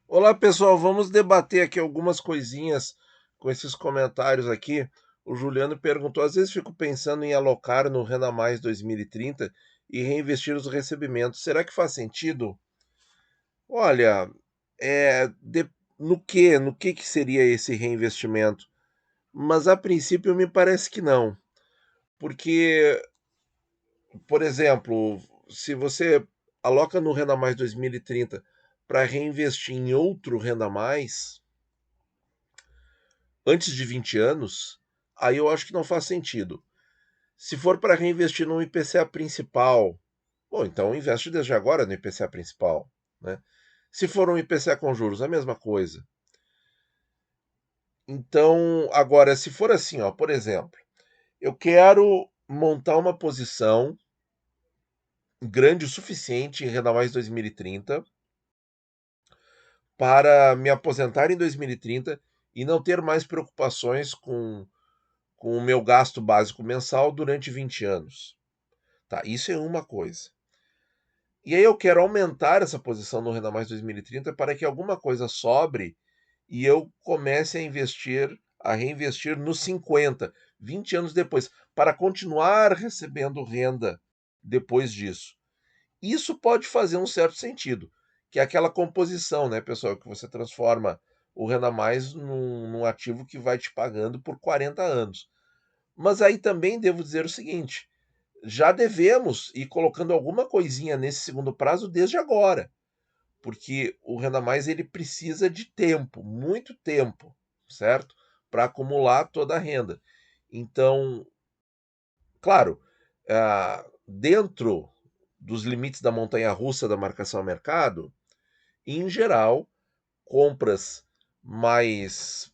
Olá, pessoal, vamos debater aqui algumas coisinhas com esses comentários aqui. O Juliano perguntou: às vezes fico pensando em alocar no Renda Mais 2030 e reinvestir os recebimentos. Será que faz sentido? Olha, no que? No que seria esse reinvestimento? Mas a princípio me parece que não, porque, por exemplo, se você aloca no Renda Mais 2030 para reinvestir em outro Renda Mais antes de 20 anos, aí eu acho que não faz sentido. Se for para reinvestir no IPCA principal, bom, então investe desde agora no IPCA principal, né? Se for um IPCA com juros, a mesma coisa. Então, agora, se for assim, ó, por exemplo, eu quero montar uma posição grande o suficiente em Renda Mais 2030 para me aposentar em 2030 e não ter mais preocupações com o meu gasto básico mensal durante 20 anos. Tá, isso é uma coisa. E aí eu quero aumentar essa posição no Renda Mais 2030 para que alguma coisa sobre e eu comece a reinvestir nos 50, 20 anos depois, para continuar recebendo renda depois disso. Isso pode fazer um certo sentido, que é aquela composição, né, pessoal, que você transforma o Renda Mais num ativo que vai te pagando por 40 anos. Mas aí também devo dizer o seguinte: já devemos ir colocando alguma coisinha nesse segundo prazo desde agora, porque o Renda Mais ele precisa de tempo, muito tempo, certo? Para acumular toda a renda. Então, claro, dentro dos limites da montanha-russa da marcação a mercado, em geral, compras mais,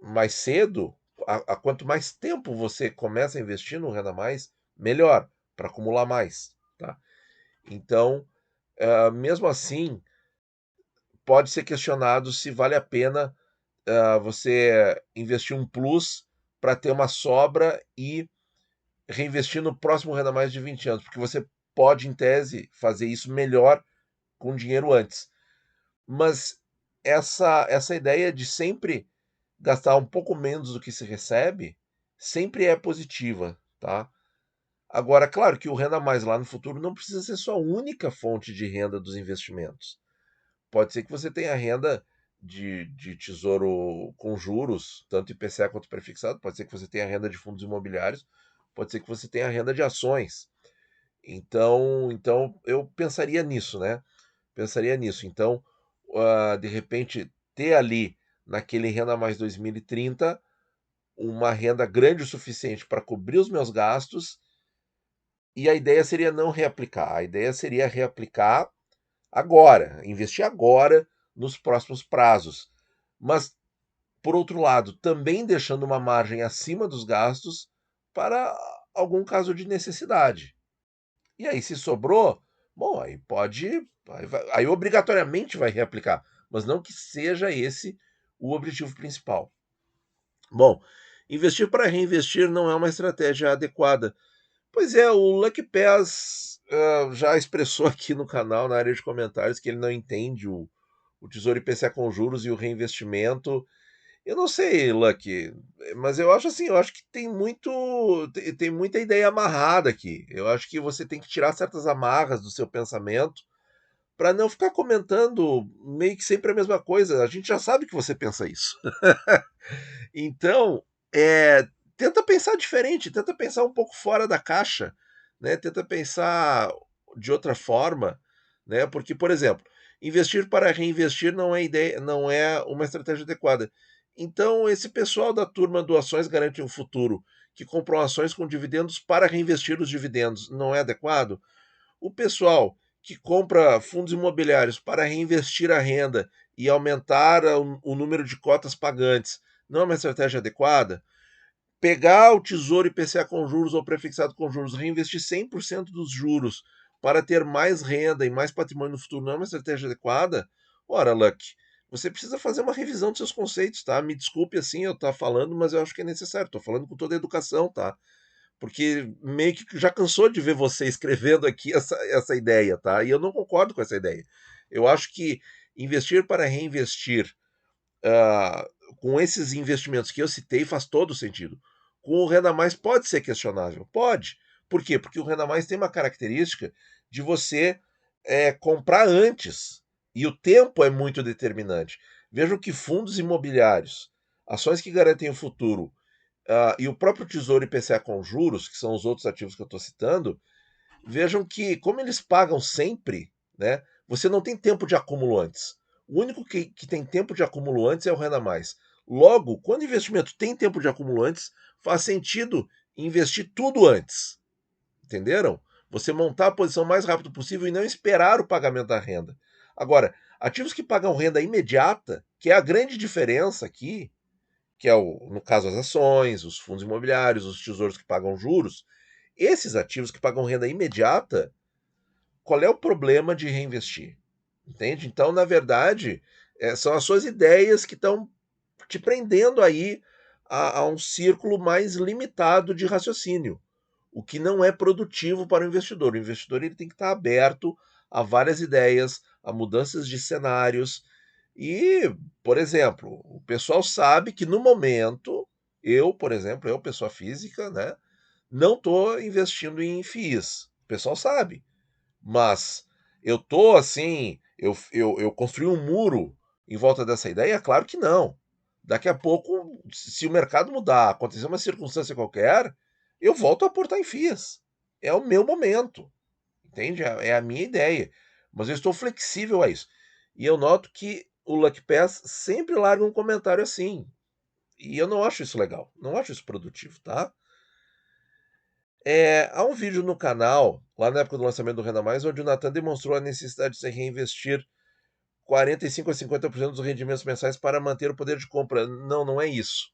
mais cedo, a quanto mais tempo você começa a investir no Renda Mais, melhor, para acumular mais. Tá? Então, mesmo assim, pode ser questionado se vale a pena você investir um plus para ter uma sobra e reinvestir no próximo Renda Mais de 20 anos, porque você pode, em tese, fazer isso melhor com dinheiro antes. Mas essa ideia de sempre gastar um pouco menos do que se recebe sempre é positiva, tá? Agora, claro que o Renda Mais lá no futuro não precisa ser sua única fonte de renda dos investimentos. Pode ser que você tenha renda de tesouro com juros, tanto IPCA quanto prefixado, pode ser que você tenha renda de fundos imobiliários, pode ser que você tenha renda de ações. Então eu pensaria nisso, né? Pensaria nisso. Então, de repente, ter ali naquele Renda Mais 2030 uma renda grande o suficiente para cobrir os meus gastos, e a ideia seria não reaplicar. A ideia seria reaplicar agora, investir agora nos próximos prazos. Mas, por outro lado, também deixando uma margem acima dos gastos para algum caso de necessidade. E aí, se sobrou, bom, aí pode. Aí obrigatoriamente vai reaplicar, mas não que seja esse o objetivo principal. Bom, investir para reinvestir não é uma estratégia adequada. Pois é, o Lucky Pass já expressou aqui no canal, na área de comentários, que ele não entende o Tesouro IPCA com juros e o reinvestimento. Eu não sei, Lucky, mas eu acho assim, eu acho que tem muita ideia amarrada aqui. Eu acho que você tem que tirar certas amarras do seu pensamento para não ficar comentando meio que sempre a mesma coisa. A gente já sabe que você pensa isso. Então, tenta pensar diferente, tenta pensar um pouco fora da caixa, né? Tenta pensar de outra forma, né? Porque, por exemplo, investir para reinvestir não é uma estratégia adequada. Então, esse pessoal da turma do Ações Garante um Futuro, que compram ações com dividendos para reinvestir os dividendos, não é adequado? O pessoal que compra fundos imobiliários para reinvestir a renda e aumentar o número de cotas pagantes, não é uma estratégia adequada? Pegar o Tesouro IPCA com juros ou prefixado com juros, reinvestir 100% dos juros para ter mais renda e mais patrimônio no futuro, não é uma estratégia adequada? Ora, Luck, você precisa fazer uma revisão dos seus conceitos, tá? Me desculpe assim eu estar falando, mas eu acho que é necessário. Estou falando com toda a educação, tá? Porque meio que já cansou de ver você escrevendo aqui essa ideia, tá? E eu não concordo com essa ideia. Eu acho que investir para reinvestir, ah, com esses investimentos que eu citei, faz todo sentido. Com o Renda Mais pode ser questionável, pode. Por quê? Porque o Renda Mais tem uma característica de você comprar antes, e o tempo é muito determinante. Vejam que fundos imobiliários, ações que garantem o futuro, e o próprio Tesouro IPCA com juros, que são os outros ativos que eu estou citando, vejam que, como eles pagam sempre, né, você não tem tempo de acúmulo antes. O único que tem tempo de acúmulo antes é o Renda Mais. Logo, quando o investimento tem tempo de acúmulo antes, faz sentido investir tudo antes. Entenderam? Você montar a posição o mais rápido possível e não esperar o pagamento da renda. Agora, ativos que pagam renda imediata, que é a grande diferença aqui, que é no caso as ações, os fundos imobiliários, os tesouros que pagam juros, esses ativos que pagam renda imediata, qual é o problema de reinvestir? Entende? Então, na verdade, são as suas ideias que estão te prendendo aí a um círculo mais limitado de raciocínio, o que não é produtivo para o investidor. O investidor ele tem que estar aberto a várias ideias, a mudanças de cenários. E, por exemplo, o pessoal sabe que no momento, eu, por exemplo, eu, pessoa física, né, não estou investindo em FIIs. O pessoal sabe. Mas eu tô assim, eu construí um muro em volta dessa ideia? Claro que não. Daqui a pouco, se o mercado mudar, acontecer uma circunstância qualquer, eu volto a aportar em FIAs. É o meu momento, entende? É a minha ideia. Mas eu estou flexível a isso. E eu noto que o Lucky Pass sempre larga um comentário assim. E eu não acho isso legal. Não acho isso produtivo, tá? Há um vídeo no canal, lá na época do lançamento do Renda Mais, onde o Natan demonstrou a necessidade de se reinvestir 45 a 50% dos rendimentos mensais para manter o poder de compra. Não, não é isso.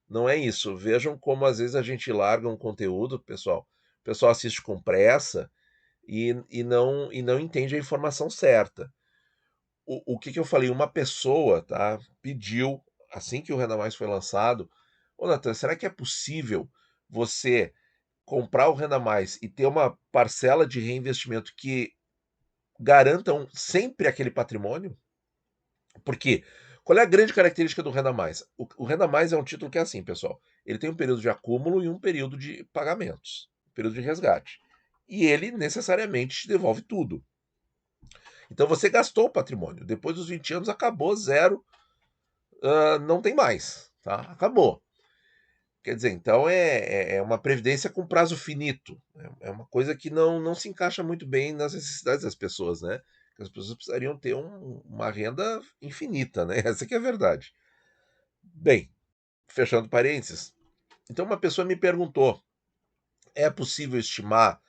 Não é isso. Vejam como às vezes a gente larga um conteúdo, pessoal. O pessoal assiste com pressa e não entende a informação certa. O que eu falei? Uma pessoa, tá, pediu, assim que o Renda Mais foi lançado, ô Natan, será que é possível você comprar o Renda Mais e ter uma parcela de reinvestimento que garantam sempre aquele patrimônio? Porque qual é a grande característica do Renda Mais? O Renda Mais é um título que é assim, pessoal. Ele tem um período de acúmulo e um período de pagamentos, um período de resgate. E ele necessariamente te devolve tudo. Então você gastou o patrimônio. Depois dos 20 anos acabou, zero, não tem mais. Tá? Acabou. Quer dizer, então é uma previdência com prazo finito. É uma coisa que não se encaixa muito bem nas necessidades das pessoas, né? As pessoas precisariam ter uma renda infinita, né? Essa que é a verdade. Bem, fechando parênteses. Então uma pessoa me perguntou, é possível estimar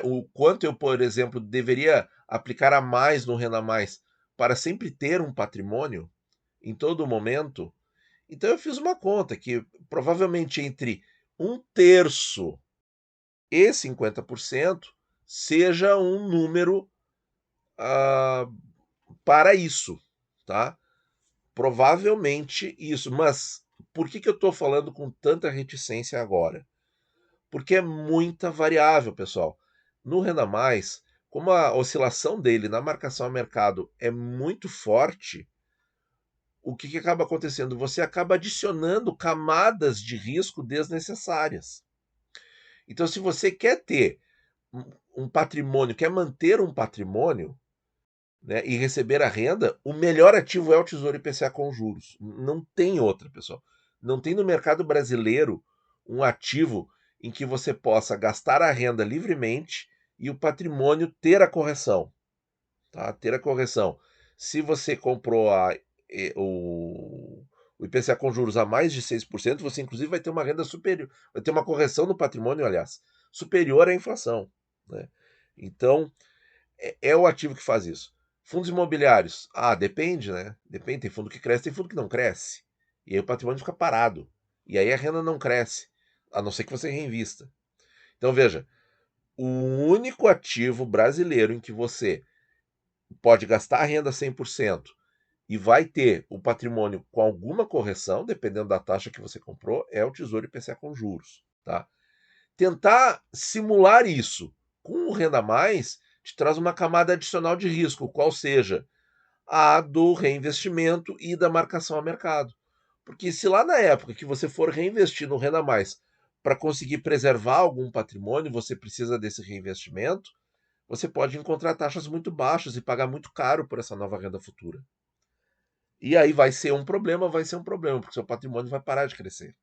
o quanto eu, por exemplo, deveria aplicar a mais no Renda Mais para sempre ter um patrimônio em todo momento? Então eu fiz uma conta que provavelmente entre um terço e 50% seja um número ah, para isso, tá? Provavelmente isso. Mas por que eu estou falando com tanta reticência agora? Porque é muita variável, pessoal. No Renda Mais, como a oscilação dele na marcação a mercado é muito forte, o que acaba acontecendo? Você acaba adicionando camadas de risco desnecessárias. Então, se você quer ter um patrimônio, quer manter um patrimônio, né, e receber a renda, o melhor ativo é o Tesouro IPCA com juros. Não tem outra, pessoal. Não tem no mercado brasileiro um ativo em que você possa gastar a renda livremente e o patrimônio ter a correção. Tá? Ter a correção. Se você comprou o IPCA com juros a mais de 6%, você inclusive vai ter uma renda superior, vai ter uma correção no patrimônio, aliás, superior à inflação. Né? Então, é o ativo que faz isso. Fundos imobiliários, depende, né? Depende, tem fundo que cresce, tem fundo que não cresce. E aí o patrimônio fica parado. E aí a renda não cresce, a não ser que você reinvista. Então veja, o único ativo brasileiro em que você pode gastar a renda 100% e vai ter o patrimônio com alguma correção, dependendo da taxa que você comprou, é o Tesouro IPCA com juros, tá? Tentar simular isso com o Renda Mais te traz uma camada adicional de risco, qual seja a do reinvestimento e da marcação a mercado. Porque se lá na época que você for reinvestir no Renda Mais para conseguir preservar algum patrimônio, você precisa desse reinvestimento, você pode encontrar taxas muito baixas e pagar muito caro por essa nova renda futura. E aí vai ser um problema, porque seu patrimônio vai parar de crescer,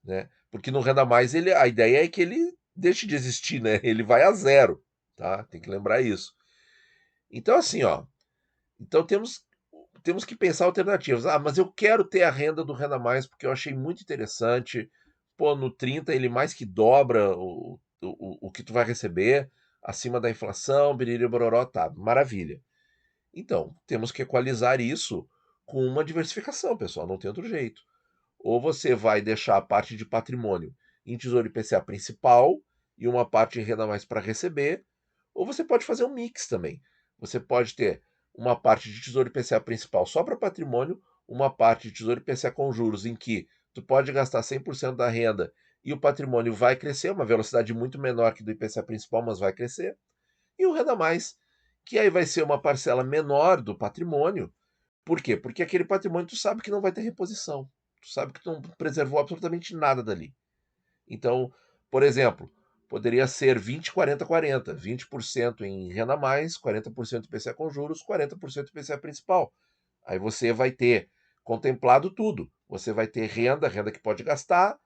né? Porque no Renda Mais a ideia é que ele deixe de existir, né? Ele vai a zero, tá? Tem que lembrar isso. Então assim, ó, então temos que pensar alternativas. Ah, mas eu quero ter a renda do Renda Mais porque eu achei muito interessante. Pô, no 30 ele mais que dobra o que tu vai receber acima da inflação, biriri bororó, tá, maravilha. Então, temos que equalizar isso com uma diversificação, pessoal, não tem outro jeito. Ou você vai deixar a parte de patrimônio em Tesouro IPCA principal e uma parte em renda mais para receber, ou você pode fazer um mix também. Você pode ter uma parte de Tesouro IPCA principal só para patrimônio, uma parte de Tesouro IPCA com juros em que tu pode gastar 100% da renda e o patrimônio vai crescer, uma velocidade muito menor que do IPCA principal, mas vai crescer. E o Renda Mais, que aí vai ser uma parcela menor do patrimônio. Por quê? Porque aquele patrimônio tu sabe que não vai ter reposição. Tu sabe que tu não preservou absolutamente nada dali. Então, por exemplo, poderia ser 20, 40, 40. 20% em renda mais, 40% IPCA com juros, 40% IPCA principal. Aí você vai ter contemplado tudo. Você vai ter renda que pode gastar,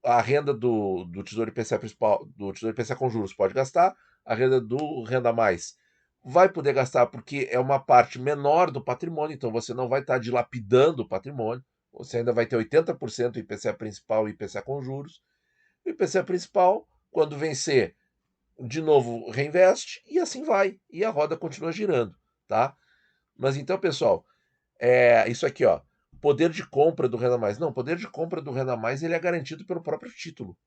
a renda do Tesouro IPCA principal, do Tesouro IPCA com juros pode gastar, a renda do Renda Mais vai poder gastar porque é uma parte menor do patrimônio, então você não vai estar dilapidando o patrimônio, você ainda vai ter 80% IPCA principal e IPCA com juros. O IPCA principal, quando vencer, de novo reinveste e assim vai, e a roda continua girando, tá? Mas então, pessoal, isso aqui, ó, poder de compra do Renda Mais. Não, poder de compra do Renda Mais ele é garantido pelo próprio título,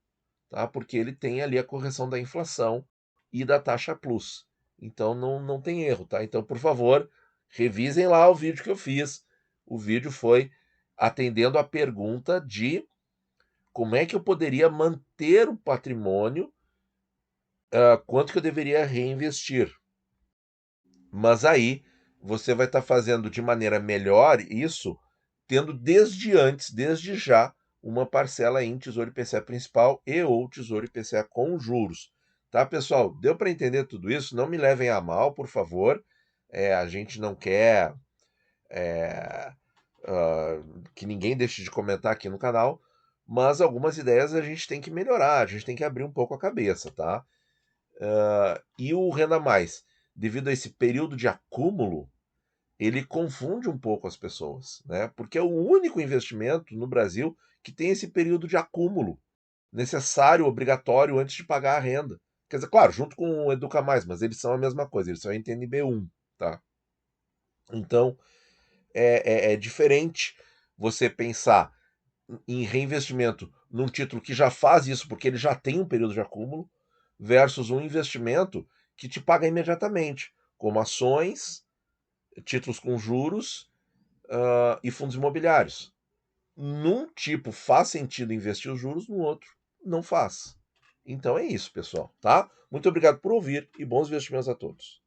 tá? Porque ele tem ali a correção da inflação e da taxa plus. Então não tem erro, tá? Então, por favor, revisem lá o vídeo que eu fiz. O vídeo foi atendendo a pergunta de como é que eu poderia manter o patrimônio, quanto que eu deveria reinvestir. Mas aí você vai estar fazendo de maneira melhor isso, tendo desde antes, desde já, uma parcela em Tesouro IPCA principal e ou Tesouro IPCA com juros. Tá, pessoal? Deu para entender tudo isso? Não me levem a mal, por favor. A gente não quer é, que ninguém deixe de comentar aqui no canal, mas algumas ideias a gente tem que melhorar, a gente tem que abrir um pouco a cabeça, tá? E o Renda Mais, devido a esse período de acúmulo, ele confunde um pouco as pessoas, né? Porque é o único investimento no Brasil que tem esse período de acúmulo necessário, obrigatório antes de pagar a renda. Quer dizer, claro, junto com o Educa Mais, mas eles são a mesma coisa, eles são NTNB1, tá? Então, é diferente você pensar em reinvestimento num título que já faz isso, porque ele já tem um período de acúmulo, versus um investimento que te paga imediatamente, como ações, títulos com juros, e fundos imobiliários. Num tipo faz sentido investir os juros, no outro não faz. Então é isso, pessoal, tá? Muito obrigado por ouvir e bons investimentos a todos.